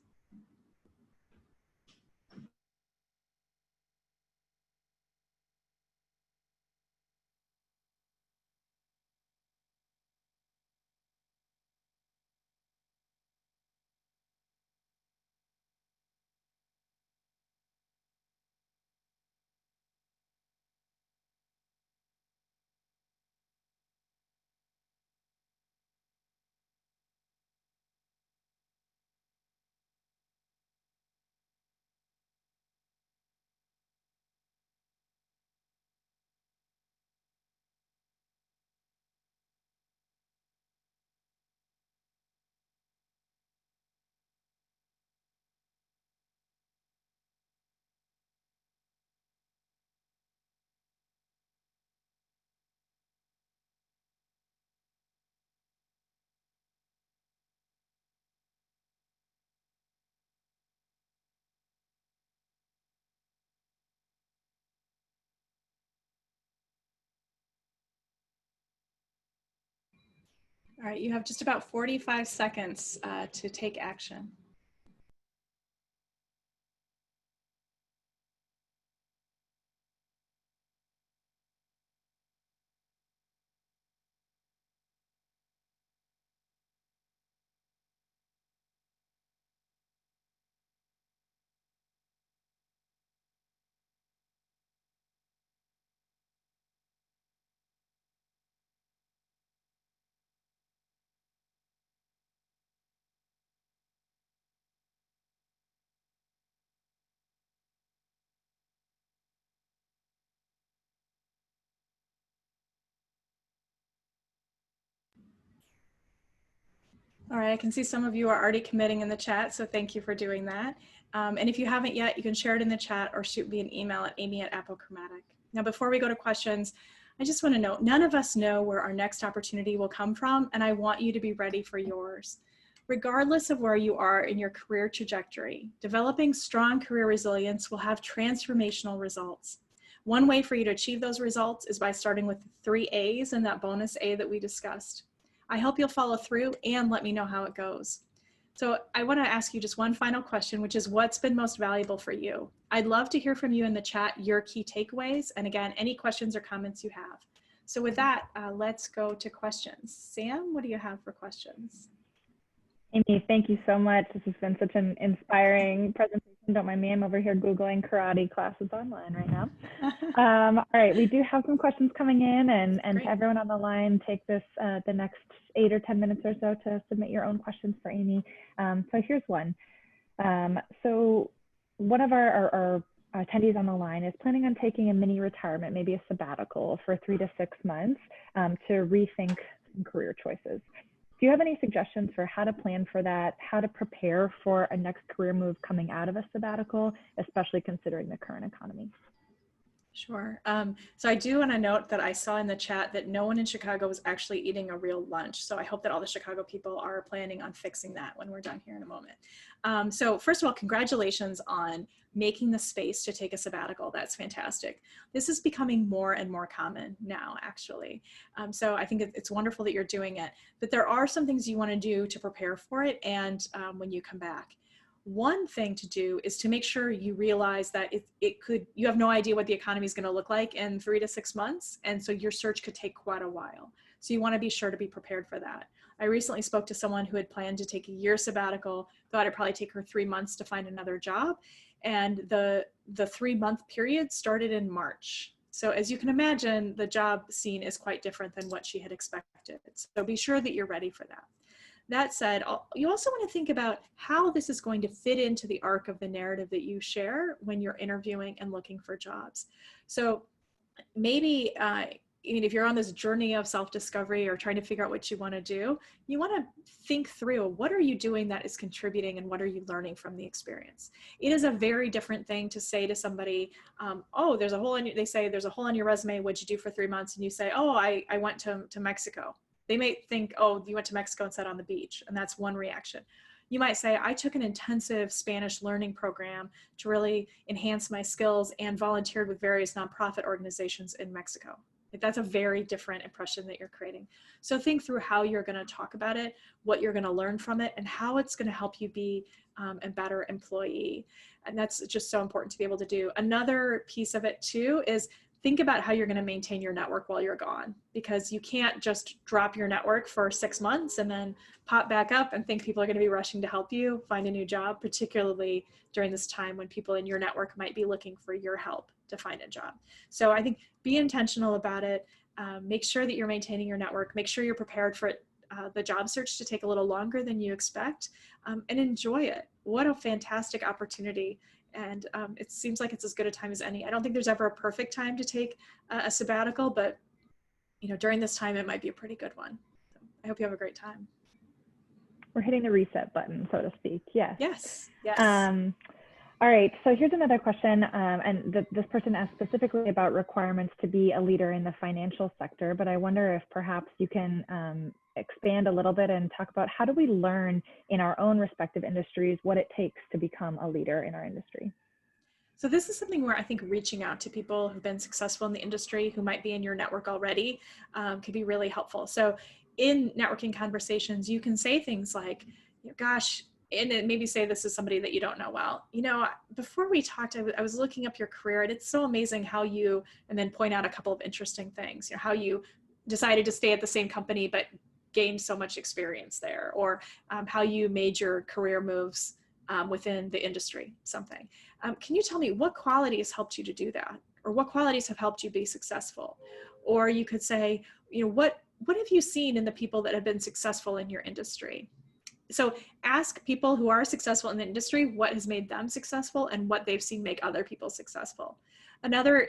All right, you have just about 45 seconds to take action. All right, I can see some of you are already committing in the chat, so thank you for doing that. And if you haven't yet, you can share it in the chat or shoot me an email at amy@appochromatic. Now, before we go to questions, I just want to note, none of us know where our next opportunity will come from, and I want you to be ready for yours. Regardless of where you are in your career trajectory, developing strong career resilience will have transformational results. One way for you to achieve those results is by starting with the 3 A's and that bonus A that we discussed. I hope you'll follow through and let me know how it goes. So I want to ask you just one final question, which is what's been most valuable for you? I'd love to hear from you in the chat, your key takeaways, and again, any questions or comments you have. So with that, let's go to questions. Sam, what do you have for questions? Amy, thank you so much. This has been such an inspiring presentation Don't mind me, I'm over here Googling karate classes online right now. All right, we do have some questions coming in, and to everyone on the line, take this the next 8 or 10 minutes or so to submit your own questions for Amy. So here's one. So one of our attendees on the line is planning on taking a mini retirement, maybe a sabbatical for 3 to 6 months to rethink some career choices. Do you have any suggestions for how to plan for that, how to prepare for a next career move coming out of a sabbatical, especially considering the current economy? Sure. So I do want to note that I saw in the chat that no one in Chicago was actually eating a real lunch. So I hope that all the Chicago people are planning on fixing that when we're done here in a moment. So first of all, congratulations on making the space to take a sabbatical. That's fantastic. This is becoming more and more common now, actually. So I think it's wonderful that you're doing it, but there are some things you want to do to prepare for it and when you come back. One thing to do is to make sure you realize that you have no idea what the economy is going to look like in 3 to 6 months. And so your search could take quite a while. So you want to be sure to be prepared for that. I recently spoke to someone who had planned to take a year sabbatical, thought it'd probably take her 3 months to find another job. And the 3-month period started in March. So as you can imagine, the job scene is quite different than what she had expected. So be sure that you're ready for that. That said, you also want to think about how this is going to fit into the arc of the narrative that you share when you're interviewing and looking for jobs. So maybe if you're on this journey of self-discovery or trying to figure out what you want to do, you want to think through what are you doing that is contributing and what are you learning from the experience. It is a very different thing to say to somebody, oh, there's a hole in they say there's a hole in your resume. What'd you do for 3 months? And you say, oh, I went to Mexico. They may think, oh, you went to Mexico and sat on the beach. And that's one reaction. You might say, I took an intensive Spanish learning program to really enhance my skills and volunteered with various nonprofit organizations in Mexico. That's a very different impression that you're creating. So think through how you're going to talk about it, what you're going to learn from it, and how it's going to help you be a better employee. And that's just so important to be able to do. Another piece of it too is think about how you're going to maintain your network while you're gone, because you can't just drop your network for 6 months and then pop back up and think people are going to be rushing to help you find a new job, particularly during this time when people in your network might be looking for your help to find a job. So I think be intentional about it. Make sure that you're maintaining your network. Make sure you're prepared for it, the job search to take a little longer than you expect, and enjoy it. What a fantastic opportunity. And it seems like it's as good a time as any. I don't think there's ever a perfect time to take a sabbatical, but during this time, it might be a pretty good one. So I hope you have a great time. We're hitting the reset button, so to speak. Yes. Yes. Yes. All right, so here's another question, and this person asked specifically about requirements to be a leader in the financial sector, but I wonder if perhaps you can expand a little bit and talk about how do we learn in our own respective industries what it takes to become a leader in our industry? So this is something where I think reaching out to people who've been successful in the industry, who might be in your network already, could be really helpful. So in networking conversations, you can say things like, gosh, and maybe say this is somebody that you don't know well. Before we talked, I was looking up your career, and it's so amazing how you, and then point out a couple of interesting things, how you decided to stay at the same company, but gained so much experience there, or how you made your career moves within the industry, something. Can you tell me what qualities helped you to do that? Or what qualities have helped you be successful? Or you could say, what have you seen in the people that have been successful in your industry? So ask people who are successful in the industry what has made them successful and what they've seen make other people successful. Another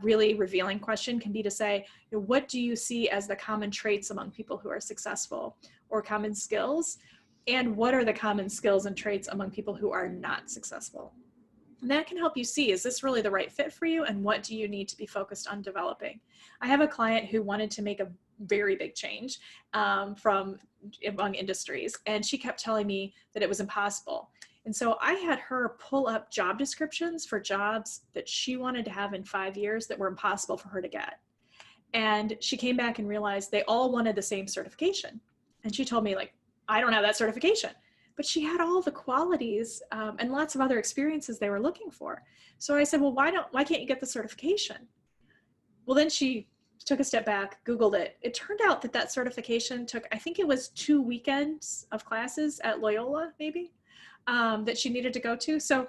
really revealing question can be to say, what do you see as the common traits among people who are successful, or common skills? And what are the common skills and traits among people who are not successful? And that can help you see, is this really the right fit for you? And what do you need to be focused on developing? I have a client who wanted to make a very big change from among industries. And she kept telling me that it was impossible. And so I had her pull up job descriptions for jobs that she wanted to have in 5 years that were impossible for her to get. And she came back and realized they all wanted the same certification. And she told me, I don't have that certification. But she had all the qualities and lots of other experiences they were looking for. So I said, well, why can't you get the certification? Well, then she took a step back, Googled it. It turned out that certification took, I think it was 2 weekends of classes at Loyola, maybe, that she needed to go to. So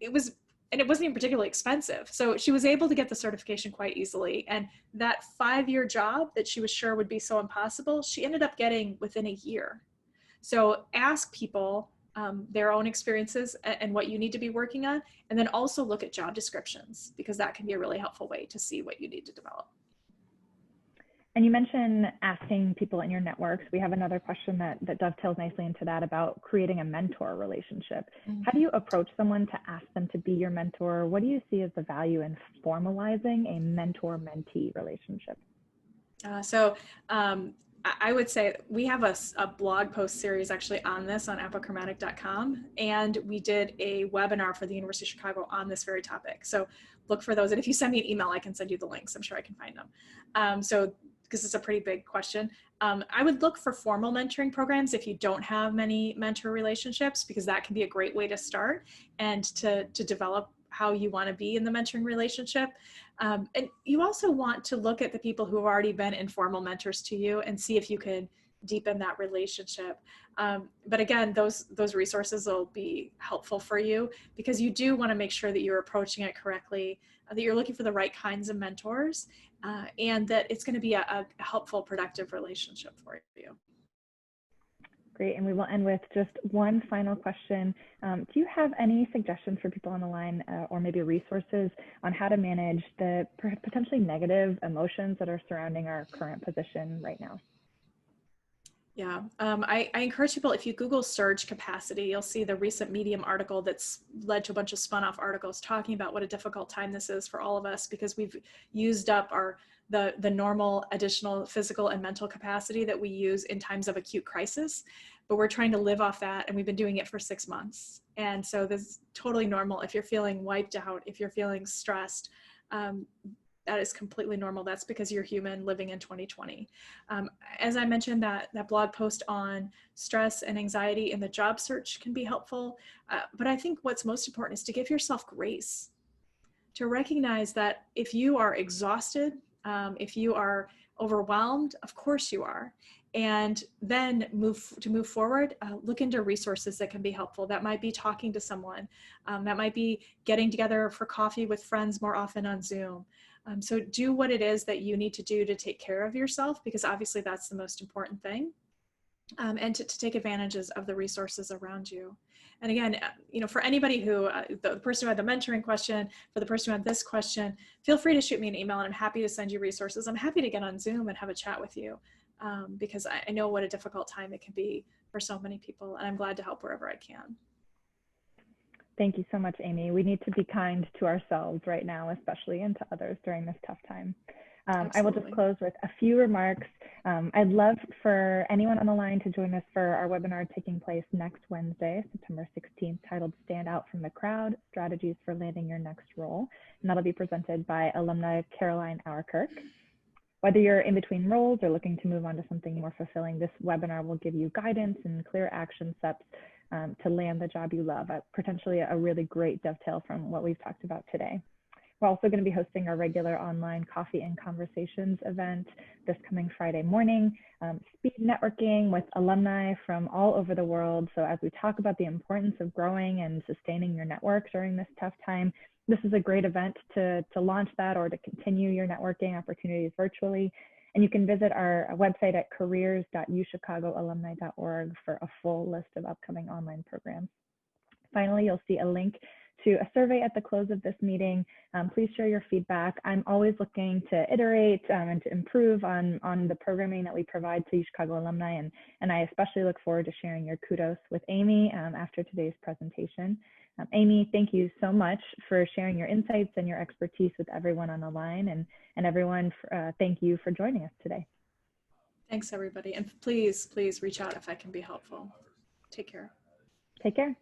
it wasn't even particularly expensive. So she was able to get the certification quite easily. And that 5-year job that she was sure would be so impossible, she ended up getting within a year. So ask people their own experiences and what you need to be working on, and then also look at job descriptions, because that can be a really helpful way to see what you need to develop. And you mentioned asking people in your networks. We have another question that dovetails nicely into that about creating a mentor relationship. Mm-hmm. How do you approach someone to ask them to be your mentor? What do you see as the value in formalizing a mentor-mentee relationship? I would say we have a blog post series actually on this on apochromatic.com, and we did a webinar for the University of Chicago on this very topic. So look for those, and if you send me an email, I can send you the links. I'm sure I can find them. Because it's a pretty big question. I would look for formal mentoring programs if you don't have many mentor relationships, because that can be a great way to start and to develop how you want to be in the mentoring relationship. And you also want to look at the people who have already been informal mentors to you and see if you can deepen that relationship. But again, those resources will be helpful for you, because you do want to make sure that you're approaching it correctly, that you're looking for the right kinds of mentors, and that it's going to be a helpful, productive relationship for you. Great, and we will end with just one final question. Do you have any suggestions for people on the line, or maybe resources on how to manage the potentially negative emotions that are surrounding our current position right now? Yeah, I encourage people, if you Google surge capacity, you'll see the recent Medium article that's led to a bunch of spun off articles talking about what a difficult time this is for all of us, because we've used up the normal additional physical and mental capacity that we use in times of acute crisis, but we're trying to live off that, and we've been doing it for 6 months. And so this is totally normal. If you're feeling wiped out, if you're feeling stressed, that is completely normal. That's because you're human living in 2020. As I mentioned, that blog post on stress and anxiety in the job search can be helpful. But I think what's most important is to give yourself grace, to recognize that if you are exhausted, if you are overwhelmed, of course you are. And then move forward, look into resources that can be helpful. That might be talking to someone. That might be getting together for coffee with friends more often on Zoom. So do what it is that you need to do to take care of yourself, because obviously that's the most important thing. And to take advantages of the resources around you. And again, for anybody who, the person who had the mentoring question, for the person who had this question, feel free to shoot me an email, and I'm happy to send you resources. I'm happy to get on Zoom and have a chat with you, because I know what a difficult time it can be for so many people, and I'm glad to help wherever I can. Thank you so much, Amy. We need to be kind to ourselves right now, especially, and to others during this tough time. I will just close with a few remarks. I'd love for anyone on the line to join us for our webinar taking place next Wednesday, September 16th, titled Stand Out from the Crowd, Strategies for Landing Your Next Role. And that'll be presented by alumni Caroline Auerkirk. Whether you're in between roles or looking to move on to something more fulfilling, this webinar will give you guidance and clear action steps to land the job you love, potentially a really great dovetail from what we've talked about today. We're also going to be hosting our regular online coffee and conversations event this coming Friday morning, speed networking with alumni from all over the world. So as we talk about the importance of growing and sustaining your network during this tough time, this is a great event to launch that, or to continue your networking opportunities virtually. And you can visit our website at careers.uchicagoalumni.org for a full list of upcoming online programs. Finally, you'll see a link to a survey at the close of this meeting. Please share your feedback. I'm always looking to iterate and to improve on the programming that we provide to Chicago alumni, and I especially look forward to sharing your kudos with Amy after today's presentation. Amy, thank you so much for sharing your insights and your expertise with everyone on the line, and everyone, thank you for joining us today. Thanks, everybody. And please reach out if I can be helpful. Take care. Take care.